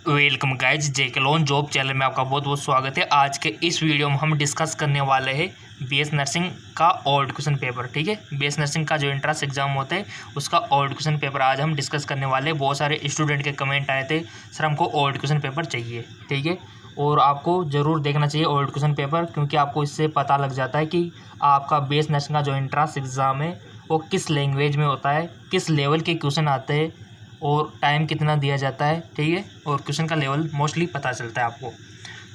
Welcome guys, जेके loan job channel में आपका बहुत बहुत स्वागत है। आज के इस वीडियो में हम डिस्कस करने वाले हैं बीएस नर्सिंग का ओल्ड क्वेश्चन पेपर। ठीक है, बीएस नर्सिंग का जो एंट्रेंस एग्जाम होता है उसका ओल्ड क्वेश्चन पेपर आज हम डिस्कस करने वाले हैं। बहुत सारे स्टूडेंट के कमेंट आए थे, सर हमको ओल्ड क्वेश्चन पेपर चाहिए। ठीक है, और आपको ज़रूर देखना चाहिए ओल्ड क्वेश्चन पेपर, क्योंकि आपको इससे पता लग जाता है कि आपका बीएस नर्सिंग का जो एंट्रेंस एग्ज़ाम है वो किस लैंग्वेज में होता है, किस लेवल के क्वेश्चन आते हैं और टाइम कितना दिया जाता है। ठीक है, और क्वेश्चन का लेवल मोस्टली पता चलता है आपको।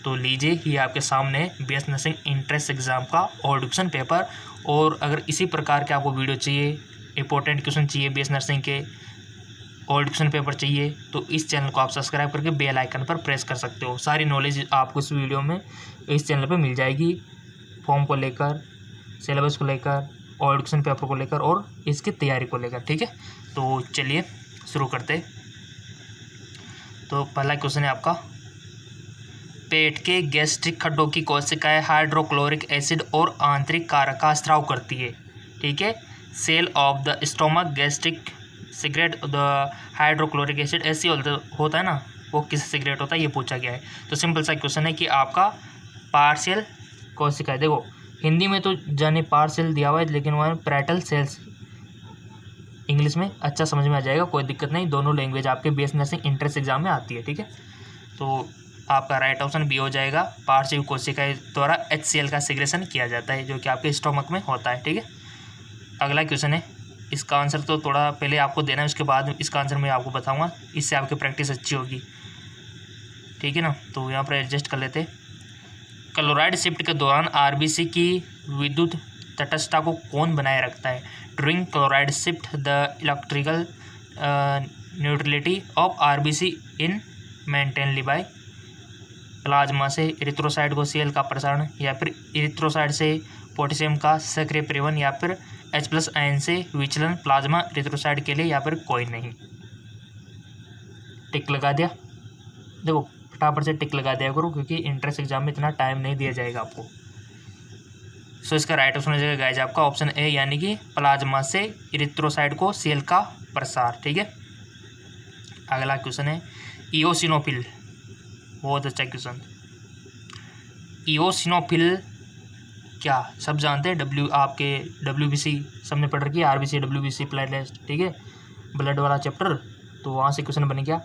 तो लीजिए, ये आपके सामने बीएस नर्सिंग एंट्रेंस एग्ज़ाम का ओल्ड क्वेश्चन पेपर। और अगर इसी प्रकार के आपको वीडियो चाहिए, इंपॉर्टेंट क्वेश्चन चाहिए, बीएस नर्सिंग के ओल्ड क्वेश्चन पेपर चाहिए, तो इस चैनल को आप सब्सक्राइब करके बेल आइकन पर प्रेस कर सकते हो। सारी नॉलेज आपको इस वीडियो में इस चैनल पर मिल जाएगी, फॉर्म को लेकर, सिलेबस को लेकर, ओल्ड क्वेश्चन पेपर को लेकर और इसकी तैयारी को लेकर। ठीक है, तो चलिए शुरू करते। तो पहला क्वेश्चन है आपका, पेट के गैस्ट्रिक खड्डों की कोशिकाएं हाइड्रोक्लोरिक एसिड और आंतरिक कारक का स्राव करती है। ठीक है, cell of the stomach gastric secrete the hydrochloric acid ऐसी होता है ना, वो किस सिगरेट होता है, ये पूछा गया है। तो सिंपल सा क्वेश्चन है कि आपका पार्शियल कोशिकाएं, देखो हिंदी में तो जाने पार्शियल दिया हुआ है, लेकिन वह पैरेटल सेल्स इंग्लिश में अच्छा समझ में आ जाएगा, कोई दिक्कत नहीं। दोनों लैंग्वेज आपके बीएस नर्सिंग एंट्रेंस एग्जाम में आती है। ठीक है, तो आपका राइट ऑप्शन बी हो जाएगा। पार्शियल कोशिकाएं द्वारा HCl का सिग्रेशन किया जाता है, जो कि आपके स्टोमक में होता है। ठीक है, अगला क्वेश्चन है, इसका आंसर तो थोड़ा पहले आपको देना है, उसके बाद इसका आंसर मैं आपको बताऊँगा, इससे आपकी प्रैक्टिस अच्छी होगी। ठीक है ना, तो यहाँ पर एडजस्ट कर लेते। क्लोराइड शिफ्ट के दौरान RBC की विद्युत तटस्थता को कौन बनाए रखता है? During chloride shift the electrical neutrality of RBC in maintained by plasma से इरिथ्रोसाइट को Cl का प्रसारण, या फिर इरिथ्रोसाइट से पोटेशियम का सक्रिय परिवहन, या फिर H+ आयन से विचलन प्लाज्मा इरिथ्रोसाइट के लिए, या फिर कोई नहीं। टिक लगा दिया। देखो फटाफट से टिक लगा दिया करो, क्योंकि एंट्रेंस एग्जाम में इतना टाइम नहीं दिया जाएगा आपको। सो इसका राइट ऑप्शन हो जाएगा गाइज आपका ऑप्शन ए, यानी कि प्लाज्मा से इरिथ्रोसाइट को Cl का प्रसार। ठीक है, अगला क्वेश्चन है, इओसिनोफिल, बहुत अच्छा क्वेश्चन। इओसिनोफिल क्या सब जानते हैं? आपके WBC सबने पढ़ रखी है, RBC WBC प्लेटलेट। ठीक है, ब्लड वाला चैप्टर, तो वहाँ से क्वेश्चन बन गया।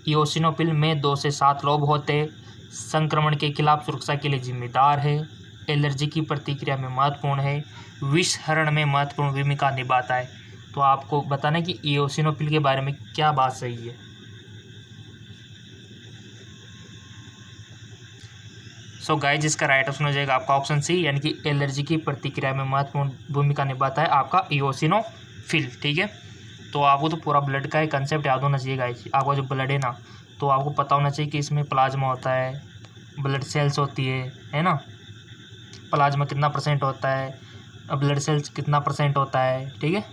इओसिनोफिल में 2 से 7 लोब होते, संक्रमण के खिलाफ सुरक्षा के लिए जिम्मेदार है, एलर्जी की प्रतिक्रिया में महत्वपूर्ण है, विषहरण में महत्वपूर्ण भूमिका निभाता है। तो आपको बताना है कि इओसिनोफिल के बारे में क्या बात सही है। सो गाइज, इसका राइट ऑप्शन हो जाएगा आपका ऑप्शन सी, यानी कि एलर्जी की प्रतिक्रिया में महत्वपूर्ण भूमिका निभाता है आपका इओसिनोफिल। ठीक है, तो आपको तो पूरा ब्लड का एक कंसेप्ट याद होना चाहिए गाइज। आपका जो ब्लड है ना, तो आपको पता होना चाहिए कि इसमें प्लाज्मा होता है, ब्लड सेल्स होती है ना। प्लाज्मा कितना % होता है, ब्लड सेल्स कितना % होता है। ठीक है,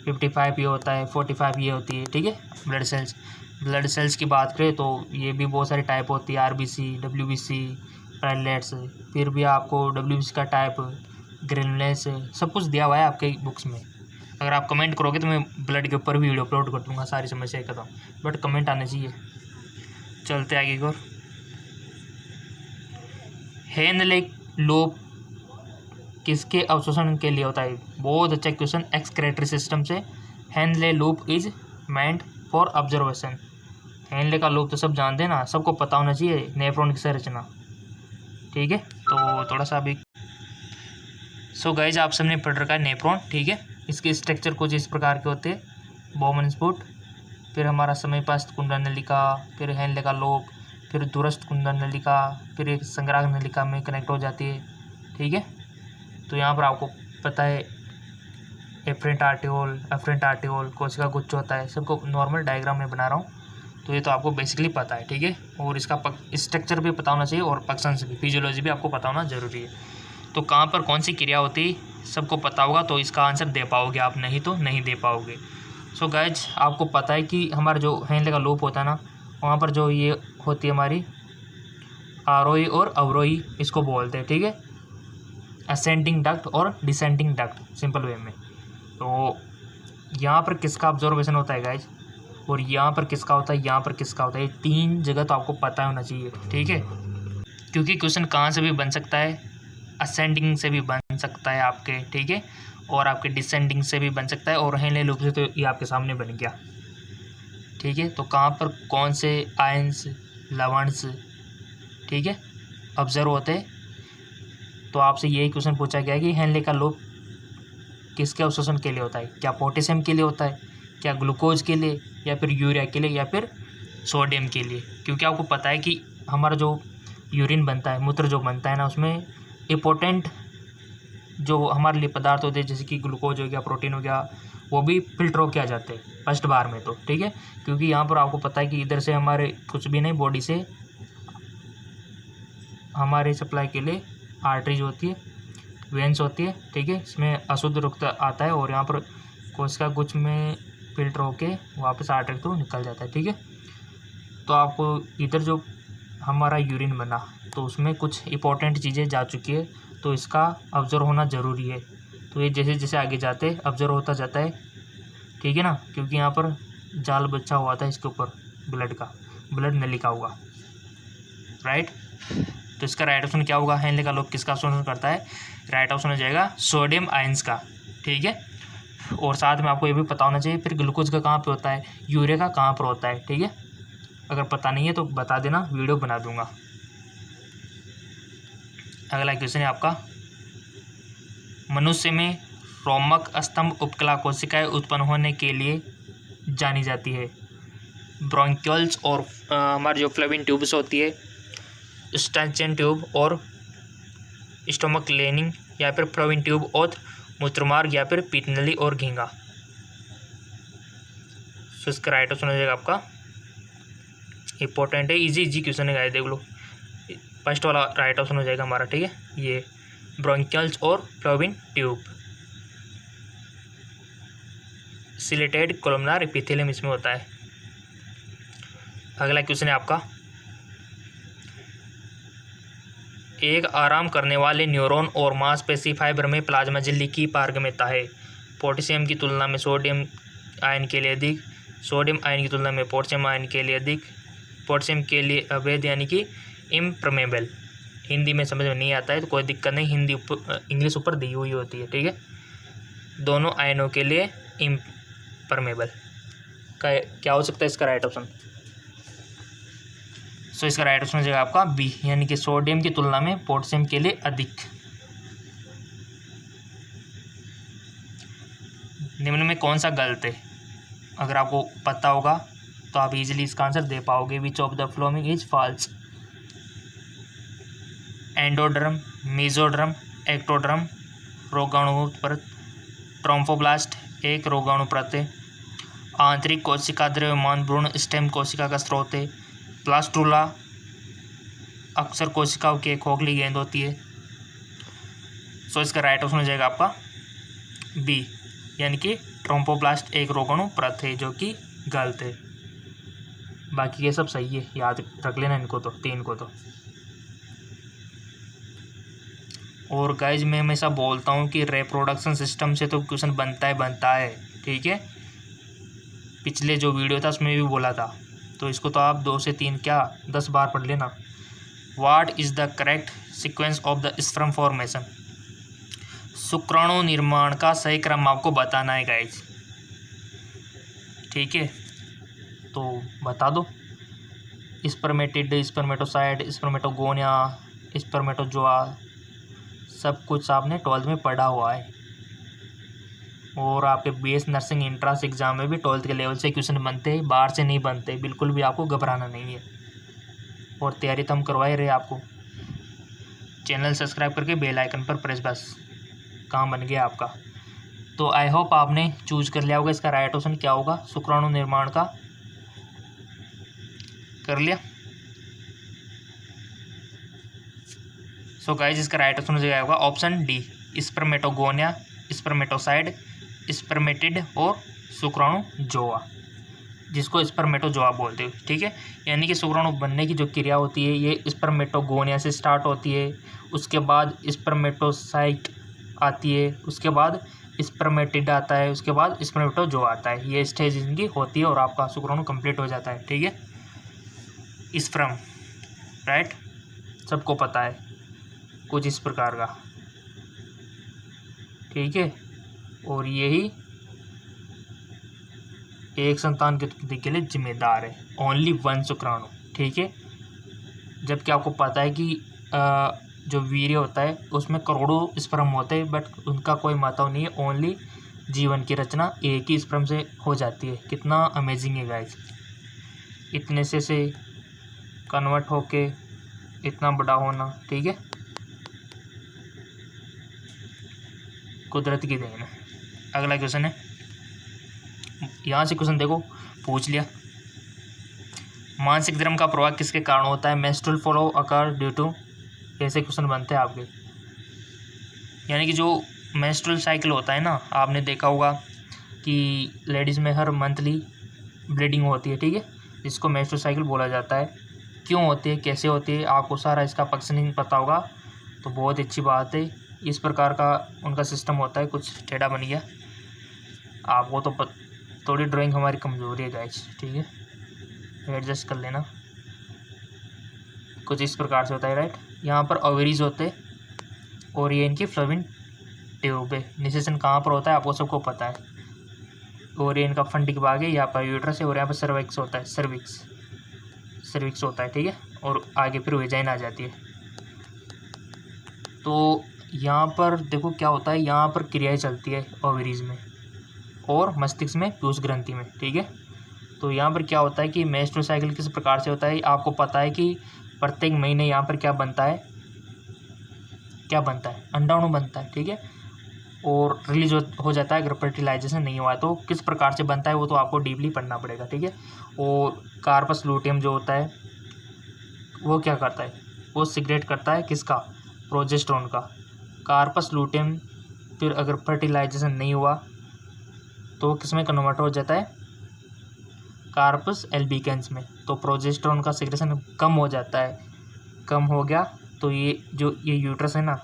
55 ये होता है, 45 ये होती है। ठीक है, ब्लड सेल्स की बात करें तो ये भी बहुत सारी टाइप होती है, RBC WBC प्लेटलेट्स, फिर भी आपको WBC का टाइप, ग्रेनुलेस, सब कुछ दिया हुआ है आपके बुक्स में। अगर आप कमेंट करोगे तो मैं ब्लड के ऊपर भी वीडियो अपलोड कर दूँगा, सारी समस्या खत्म, बट कमेंट आने चाहिए। चलते आगे की ओर। हेनले लूप किसके अवशोषण के लिए होता है? बहुत अच्छा क्वेश्चन, एक्सक्रेटरी सिस्टम से। Henle loop is meant for observation. Henle का लूप तो सब जानते हैं ना, सबको पता होना चाहिए, नेफ्रॉन की संरचना। ठीक है, तो थोड़ा सा अभी सो गाइज, आप सबने पढ़ रखा है नेफ्रॉन। ठीक है, इसके स्ट्रक्चर कुछ इस प्रकार के होते हैं, बॉमन स्पुट, फिर हमारा समीपस्थ कुंडल नलिका, फिर हेनले का लोब, फिर दूरस्थ कुंडल नलिका, फिर एक संग्राहक नलिका में कनेक्ट हो जाती है। ठीक है, तो यहाँ पर आपको पता है एफरेंट आर्टियोल कोशिका गुच्छ होता है, सबको नॉर्मल डायग्राम में बना रहा हूँ, तो ये तो आपको बेसिकली पता है। ठीक है, और इसका स्ट्रक्चर भी पता होना चाहिए, और फंक्शंस भी, फिजियोलॉजी भी आपको पता होना जरूरी है। तो कहाँ पर कौन सी क्रिया होती सबको पता होगा, तो इसका आंसर दे पाओगे आप, नहीं तो नहीं दे पाओगे। सो गाइज, आपको पता है कि हमारा जो हेनले का लूप होता है ना, वहाँ पर जो ये होती है हमारी आरोही और अवरोही, इसको बोलते हैं। ठीक है, असेंडिंग डक्ट और डिसेंडिंग डक्ट, सिंपल वे में। तो यहाँ पर किसका ऑब्जर्वेशन होता है गाइज? और यहाँ पर किसका होता है, यहाँ पर किसका होता है। ये 3 जगह तो आपको पता होना चाहिए, ठीक है, क्योंकि क्वेश्चन कहाँ से भी बन सकता है, असेंडिंग से भी बन सकता है आपके, ठीक है, और आपके डिसेंडिंग से भी बन सकता है, और हेनले लूप से तो ये आपके सामने बन गया, ठीक है। तो कहाँ पर कौन से आयंस, लवणस, ठीक है, ऑब्जर्व होते हैं। तो आपसे यही क्वेश्चन पूछा गया कि हेनले का लूप किसके अवशोषण के लिए होता है, क्या पोटेशियम के लिए होता है, क्या ग्लूकोज के लिए, या फिर यूरिया के लिए, या फिर सोडियम के लिए। क्योंकि आपको पता है कि हमारा जो यूरिन बनता है, मूत्र जो बनता है ना, उसमें इम्पोर्टेंट जो हमारे लिए पदार्थ होते हैं जैसे कि ग्लूकोज हो गया, प्रोटीन हो गया, वो भी फिल्टर होके आ जाते हैं फर्स्ट बार में, तो ठीक है। क्योंकि यहाँ पर आपको पता है कि इधर से हमारे कुछ भी नहीं, बॉडी से हमारे सप्लाई के लिए आर्टरीज होती है, वेंस होती है, ठीक है, इसमें अशुद्ध रक्त आता है और यहाँ पर कोशिका गुच्छ में फिल्टर होके वापस आर्टरी थ्रू निकल जाता है, ठीक है। तो आपको इधर जो हमारा यूरिन बना तो उसमें कुछ इंपॉर्टेंट चीज़ें जा चुकी है, तो इसका ऑब्जर्व होना ज़रूरी है। तो ये जैसे जैसे आगे जाते ऑब्जर्व होता जाता है, ठीक है ना, क्योंकि यहाँ पर जाल बच्चा हुआ था इसके ऊपर ब्लड का, ब्लड नलिका होगा, राइट। तो इसका राइट ऑप्शन क्या होगा, हेनले का लूप किसका अवशोषण करता है, राइट ऑप्शन हो जाएगा सोडियम आयंस का, ठीक है। और साथ में आपको ये भी पता होना चाहिए फिर ग्लूकोज का कहाँ पे होता है, यूरिया का कहाँ पर होता है, ठीक है। अगर पता नहीं है तो बता देना, वीडियो बना दूंगा। अगला क्वेश्चन है आपका, मनुष्य में रोमक स्तंभ उपकला कोशिकाएं उत्पन्न होने के लिए जानी जाती है। ब्रोंकियल्स और हमारी जो फ्लेविन ट्यूब्स होती है, स्टैंचन ट्यूब और स्टोमक लेनिंग, या फिर फ्लोविन ट्यूब और मूत्रमार्ग, या फिर पीतनली और घींगा। सो इसका राइट ऑप्शन हो जाएगा आपका, इंपॉर्टेंट है, इजी क्वेश्चन है गाइस, देख लो। फर्स्ट वाला राइट ऑप्शन हो जाएगा हमारा, ठीक है, ये ब्रोंकियल्स और फ्लोविन ट्यूब। सिलेटेड कोलमनार एपिथेलियम इसमें होता है। अगला क्वेश्चन है आपका, एक आराम करने वाले न्यूरॉन और मांसपेशी फाइबर में प्लाज्मा झिल्ली की पारगम्यता है। पोटेशियम की तुलना में सोडियम आयन के लिए अधिक, सोडियम आयन की तुलना में पोटेशियम आयन के लिए अधिक, पोटेशियम के लिए अवैध यानी कि इम्प्रमेबल। हिंदी में समझ में नहीं आता है तो कोई दिक्कत नहीं, हिंदी इंग्लिश ऊपर दी हुई होती है, ठीक है। दोनों आयनों के लिए इम्प्रमेबल का क्या हो सकता है इसका राइट ऑप्शन। सो इसका राइट ऑप्शन हो जाएगा आपका बी, यानी कि सोडियम की तुलना में पोटेशियम के लिए अधिक। निम्न में कौन सा गलत है, अगर आपको पता होगा तो आप इजीली इसका आंसर दे पाओगे। Which of the following is false, endoderm, mesoderm, ectoderm, रोगाणु परत, ट्रोम्फोब्लास्ट एक रोगाणु परत है, आंतरिक कोशिका द्रव्यमान भ्रूण स्टेम कोशिका का स्रोत है, प्लास्टुला अक्सर कोशिकाओं की एक खोखली गेंद होती है। सो इसका राइट ऑप्शन हो जाएगा आपका बी, यानी कि ट्रोम्फोब्लास्ट एक रोगाणु परत है, जो कि गलत है। बाकी ये सब सही है, याद रख लेना इनको तो, 3 को तो। और गाइज मैं हमेशा बोलता हूँ कि रिप्रोडक्शन सिस्टम से तो क्वेश्चन बनता है, ठीक है। पिछले जो वीडियो था उसमें भी बोला था, तो इसको तो आप 2 से 3 क्या 10 बार पढ़ लेना। What is the correct sequence of the sperm formation, शुक्राणु निर्माण का सही क्रम आपको बताना है गाइज, ठीक है। तो बता दो, स्पर्मेटिड, स्पर्मेटोसाइड, स्पर्मेटोगोनिया, स्पर्मेटोजोआ, सब कुछ आपने 12th में पढ़ा हुआ है। और आपके बीएस नर्सिंग एंट्रेंस एग्जाम में भी 12th के लेवल से क्वेश्चन बनते हैं, बाहर से नहीं बनते, बिल्कुल भी आपको घबराना नहीं है। और तैयारी तो हम करवाए रहे आपको। चैनल सब्सक्राइब करके बेल आइकन पर प्रेस, बस काम बन गया आपका। तो आई होप आपने चूज कर लिया होगा इसका राइट ऑप्शन क्या होगा, शुक्राणु निर्माण का कर लिया। सो गाइज इसका राइट ऑप्शन हो जाएगा option D, spermatogonia, spermatocyte, spermatid और शुक्राणुजोआ, जिसको स्पर्मेटोजोआ बोलते हो, ठीक है। यानी कि शुक्राणु बनने की जो क्रिया होती है ये स्पर्मेटोगोनिया से स्टार्ट होती है, उसके बाद स्पर्मेटोसाइट आती है, उसके बाद स्पर्मेटिड आता है, उसके बाद स्पर्मेटोजो आता है। ये स्टेज इनकी होती है और आपका शुक्राणु कंप्लीट हो जाता है, ठीक है। स्पर्म, राइट, सबको पता है कुछ इस प्रकार का, ठीक है। और यही एक संतान की उत्पत्ति के लिए जिम्मेदार है, ओनली वन शुक्राणु, ठीक है। जबकि आपको पता है कि जो वीर्य होता है उसमें करोड़ों स्पर्म होते हैं, बट उनका कोई महत्व नहीं है, ओनली जीवन की रचना एक ही स्पर्म से हो जाती है। कितना अमेजिंग है गाइस, इतने से कन्वर्ट होके इतना बड़ा होना, ठीक है, कुदरत की देन है। अगला क्वेश्चन है, यहाँ से क्वेश्चन देखो पूछ लिया, मानसिक धर्म का प्रभाव किसके कारण होता है? Menstrual flow occur due to, ऐसे क्वेश्चन बनते हैं आपके। यानी कि जो मेंस्ट्रुअल साइकिल होता है ना, आपने देखा होगा कि लेडीज़ में हर मंथली ब्लीडिंग होती है, ठीक है, जिसको मेंस्ट्रुअल साइकिल बोला जाता है। क्यों होती है, कैसे होती है, आपको सारा इसका फंक्शनिंग पता होगा तो बहुत अच्छी बात है। इस प्रकार का उनका सिस्टम होता है, कुछ टेढ़ा बन गया आपको तो थोड़ी ड्राइंग हमारी कमज़ोरी है गाइस, ठीक है, एडजस्ट कर लेना। कुछ इस प्रकार से होता है, राइट। यहाँ पर ओवरीज होते हैं और ये इनकी फ्लोविन ट्यूब है। निषेचन कहाँ पर होता है आपको सबको पता है, और ये इनका फंडिक भाग है, यहाँ पर यूट्रस है और यहाँ पर सर्विक्स होता है, सर्विक्स होता है, ठीक है, और आगे फिर वेजाइन आ जाती है। तो यहाँ पर देखो क्या होता है, यहाँ पर क्रियाएं चलती है ओवरीज में और मस्तिष्क में पीयूष ग्रंथि में, ठीक है। तो यहाँ पर क्या होता है कि मेंस्ट्रुअल साइकिल किस प्रकार से होता है, आपको पता है कि प्रत्येक महीने यहाँ पर क्या बनता है, अंडाणु बनता है, ठीक है, और रिलीज हो जाता है अगर फर्टिलाइजेशन नहीं हुआ। तो किस प्रकार से बनता है वो तो आपको डीपली पढ़ना पड़ेगा, ठीक है। और कार्पस लूटियम जो होता है वो क्या करता है, वो सिक्रेट करता है किसका, प्रोजेस्टेरोन का। कार्पस लूटियम फिर अगर फर्टिलाइजेशन नहीं हुआ तो किस में कन्वर्ट हो जाता है, कार्पस एल्बिकेंस में। तो प्रोजेस्टेरोन का सिक्रेशन कम हो जाता है, कम हो गया तो ये यूट्रस है ना,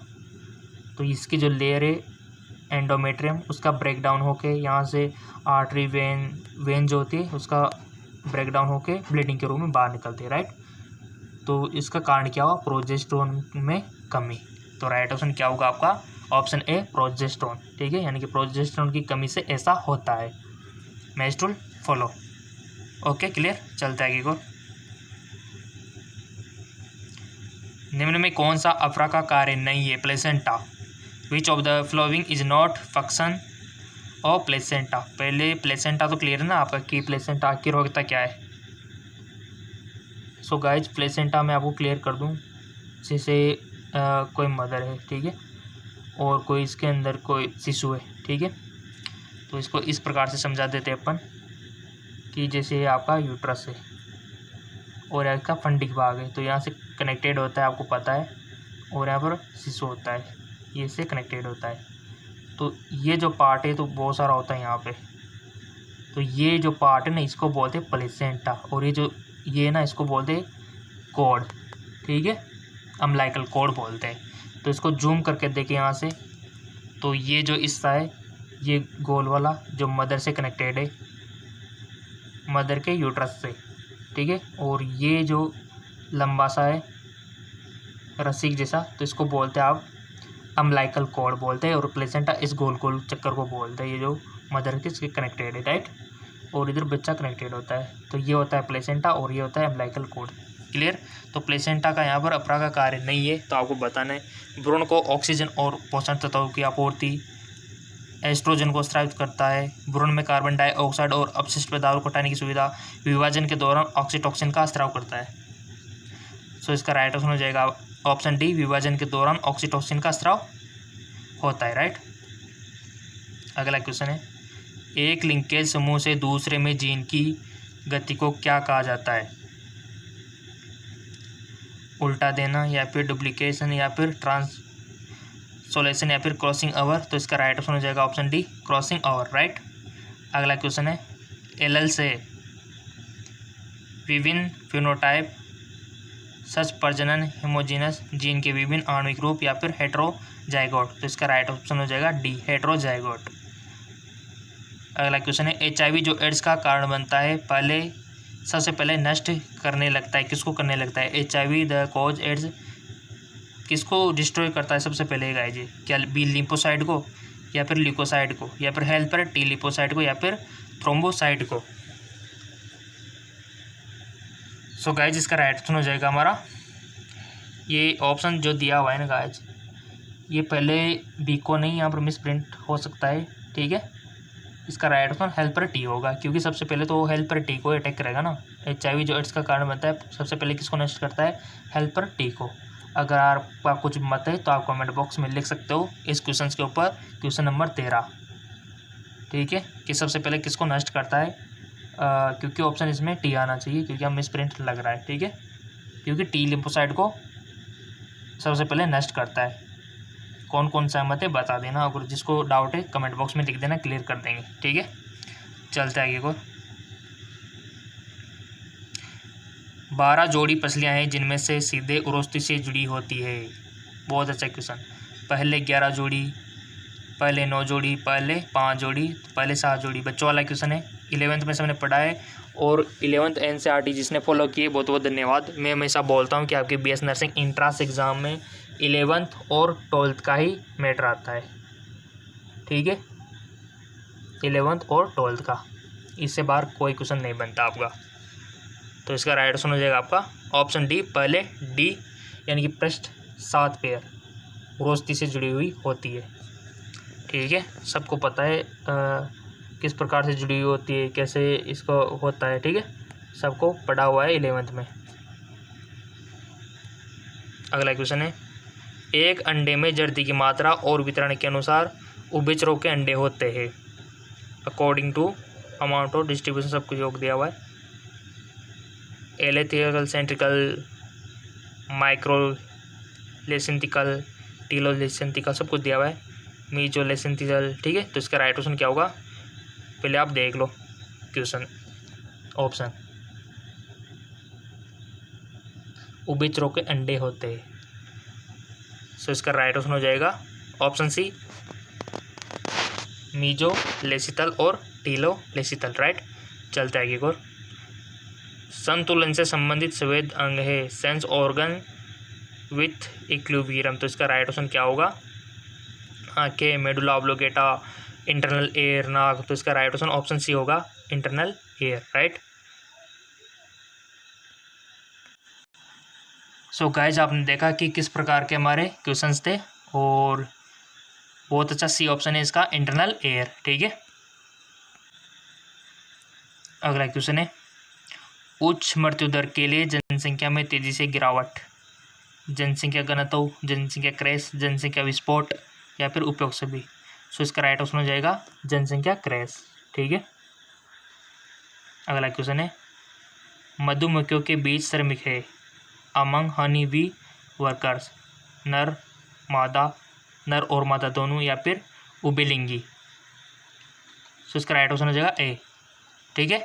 तो इसकी जो लेयर है एंडोमेट्रियम, उसका ब्रेक डाउन होके यहाँ से आर्टरी वेन जो होती है उसका ब्रेक डाउन होके ब्लीडिंग के रूप में बाहर निकलती है, राइट। तो इसका कारण क्या हुआ, प्रोजेस्टेरोन में कमी। तो राइट ऑप्शन क्या होगा आपका, ऑप्शन ए प्रोजेस्टेरोन, ठीक है, यानी कि प्रोजेस्टेरोन की कमी से ऐसा होता है मेंस्ट्रुअल फ्लो। ओके क्लियर, चलते आगे को। निम्न में कौन सा अफरा का कार्य नहीं है, placenta. Which of the following is not function of placenta. पहले प्लेसेंटा तो क्लियर है ना आपका कि प्लेसेंटा आखिर होता क्या है। सो गाइज प्लेसेंटा मैं आपको क्लियर कर दूं, जैसे कोई मदर है, ठीक है, और कोई इसके अंदर कोई शिशु है, ठीक है। तो इसको इस प्रकार से समझा देते हैं अपन कि जैसे ये आपका यूट्रस है और यहाँ का फंडिक भाग है, तो यहाँ से कनेक्टेड होता है आपको पता है, और यहाँ पर शिशु होता है, ये से कनेक्टेड होता है। तो ये जो पार्ट है तो बहुत सारा होता है यहाँ पे, तो ये जो पार्ट है ना इसको बोलते हैं प्लेसेंटा, और ये ना इसको बोलते हैं कॉर्ड, ठीक है, अम्बिलिकल कॉर्ड बोलते हैं। तो इसको जूम करके देखें यहाँ से, तो ये जो हिस्सा है ये गोल वाला जो मदर से कनेक्टेड है, मदर के यूट्रस से, ठीक है, और ये जो लंबा सा है रस्सी जैसा, तो इसको बोलते हैं आप अम्बिलिकल कॉर्ड बोलते हैं, और प्लेसेंटा इस गोल गोल चक्कर को बोलते हैं, ये जो मदर के इसके कनेक्टेड है, राइट, और इधर बच्चा कनेक्टेड होता है। तो ये होता है प्लेसेंटा और ये होता है अम्बिलिकल कॉर्ड, क्लियर। तो प्लेसेंटा का यहाँ पर अफरा का कार्य नहीं है, तो आपको बताना है भ्रूण को ऑक्सीजन और पोषण तत्वों की आपूर्ति, एस्ट्रोजन को स्रावित करता है, भ्रूण में कार्बन डाइऑक्साइड और अपशिष्ट पदार्थों को हटाने की सुविधा, विभाजन के दौरान ऑक्सीटोसिन का स्राव करता है। सो इसका राइट ऑप्शन हो जाएगा ऑप्शन डी, विभाजन के दौरान ऑक्सीटोसिन का स्राव होता है, राइट। अगला क्वेश्चन है, एक लिंकेज समूह से दूसरे में जीन की गति को क्या कहा जाता है, उल्टा देना या फिर डुप्लीकेशन या फिर ट्रांसलेशन या फिर क्रॉसिंग ओवर। तो इसका राइट ऑप्शन हो जाएगा option D, crossing over, right. अगला क्वेश्चन है, एलएल से विभिन्न फिनोटाइप सच प्रजनन होमोजीनस जीन के विभिन्न आणविक रूप या फिर हेटेरोजाइगोट। तो इसका राइट ऑप्शन हो जाएगा डी, हेटेरोजाइगोट। अगला क्वेश्चन है HIV जो एड्स का कारण बनता है सबसे पहले नष्ट करने लगता है, किसको करने लगता है? HIV द कॉज एड्स किसको डिस्ट्रॉय करता है सबसे पहले गाइज? क्या बी लिम्फोसाइट को, या फिर ल्यूकोसाइट को, या फिर हेल्पर टी लिम्फोसाइट को, या फिर थ्रोम्बोसाइट को? सो गाइज इसका राइट आंसर हो जाएगा हमारा ये ऑप्शन जो दिया हुआ है ना गाइज, ये पहले बी को नहीं, यहाँ पर मिस प्रिंट हो सकता है, ठीक है। इसका राइट आंसर हेल्पर टी होगा, क्योंकि सबसे पहले तो हेल्पर टी को अटैक करेगा ना। HIV जो एड्स का कारण बनता है सबसे पहले किसको नष्ट करता है? हेल्पर टी को। अगर आपका कुछ मत है तो आप कमेंट बॉक्स में लिख सकते हो इस क्वेश्चन के ऊपर, क्वेश्चन नंबर 13, ठीक है, कि सबसे पहले किसको नष्ट करता है। क्योंकि ऑप्शन इसमें टी आना चाहिए, क्योंकि हम मिस प्रिंट लग रहा है, ठीक है, क्योंकि टी लिम्फोसाइट को सबसे पहले नष्ट करता है। कौन कौन सा मत है बता देना, अगर जिसको डाउट है कमेंट बॉक्स में लिख देना, क्लियर कर देंगे, ठीक है। चलते आगे को। 12 जोड़ी पसलियाँ हैं जिनमें से सीधे उरोस्ती से जुड़ी होती है। बहुत अच्छा क्वेश्चन। पहले 11 जोड़ी, पहले 9 जोड़ी, पहले 5 जोड़ी, पहले 7 जोड़ी। बच्चों वाला क्वेश्चन है, 11th में सबने पढ़ा है, और 11th NCERT जिसने फॉलो किए बहुत बहुत धन्यवाद। मैं हमेशा बोलता हूँ कि आपके BS नर्सिंग इंट्रांस एग्ज़ाम में 11th और 12th का ही मैटर आता है, ठीक है, 11th और 12th का, इससे बाहर कोई क्वेश्चन नहीं बनता आपका। तो इसका राइट आंसर हो जाएगा आपका ऑप्शन डी, पहले डी, यानी कि पृष्ठ 7 पेयर उरोस्ती से जुड़ी हुई होती है, ठीक है। सबको पता है किस प्रकार से जुड़ी हुई होती है, कैसे इसको होता है, ठीक है, सबको पढ़ा हुआ है 11th में। अगला क्वेश्चन है, एक अंडे में जर्दी की मात्रा और वितरण के अनुसार उभयचरों के अंडे होते हैं। According to amount of distribution सब कुछ योग दिया हुआ है। एलेथिकल, सेंट्रिकल, माइक्रोलेसेंथिकल, टीलोलेसेंथिकल सब कुछ दिया हुआ है। मीजोलेसेंथिकल, ठीक है। तो इसका राइट ऑप्शन क्या होगा, पहले आप देख लो क्वेश्चन ऑप्शन। उभयचरों के अंडे होते हैं, सो इसका राइट ऑप्शन हो जाएगा ऑप्शन सी, मीजोलेसितल और टीलोलेसितल, राइट। चलते आगे और। संतुलन से संबंधित संवेद अंग है, सेंस ऑर्गन विथ इक्विलिब्रियम। तो इसका राइट ऑप्शन क्या होगा, आंखें, मेडुला ऑब्लोंगेटा, इंटरनल एयर, नाक। तो इसका राइट ऑप्शन ऑप्शन सी होगा, internal air, right. So guys आपने देखा कि किस प्रकार के हमारे क्वेश्चंस थे, और बहुत अच्छा सी ऑप्शन है इसका, इंटरनल एयर, ठीक है। अगला क्वेश्चन है, उच्च मृत्यु दर के लिए जनसंख्या में तेजी से गिरावट, जनसंख्या घनत्व, जनसंख्या क्रैश, जनसंख्या विस्फोट, या फिर उपयोग सभी। सो इसका राइट ऑप्शन हो जाएगा जनसंख्या क्रैश, ठीक है। अगला क्वेश्चन है, मधुमक्खियों के बीच श्रमिक है अमंग हनी बी वर्कर्स, नर और मादा दोनों, या फिर उभयलिंगी। सो इसका राइट ऑप्शन हो जाएगा ए, ठीक है।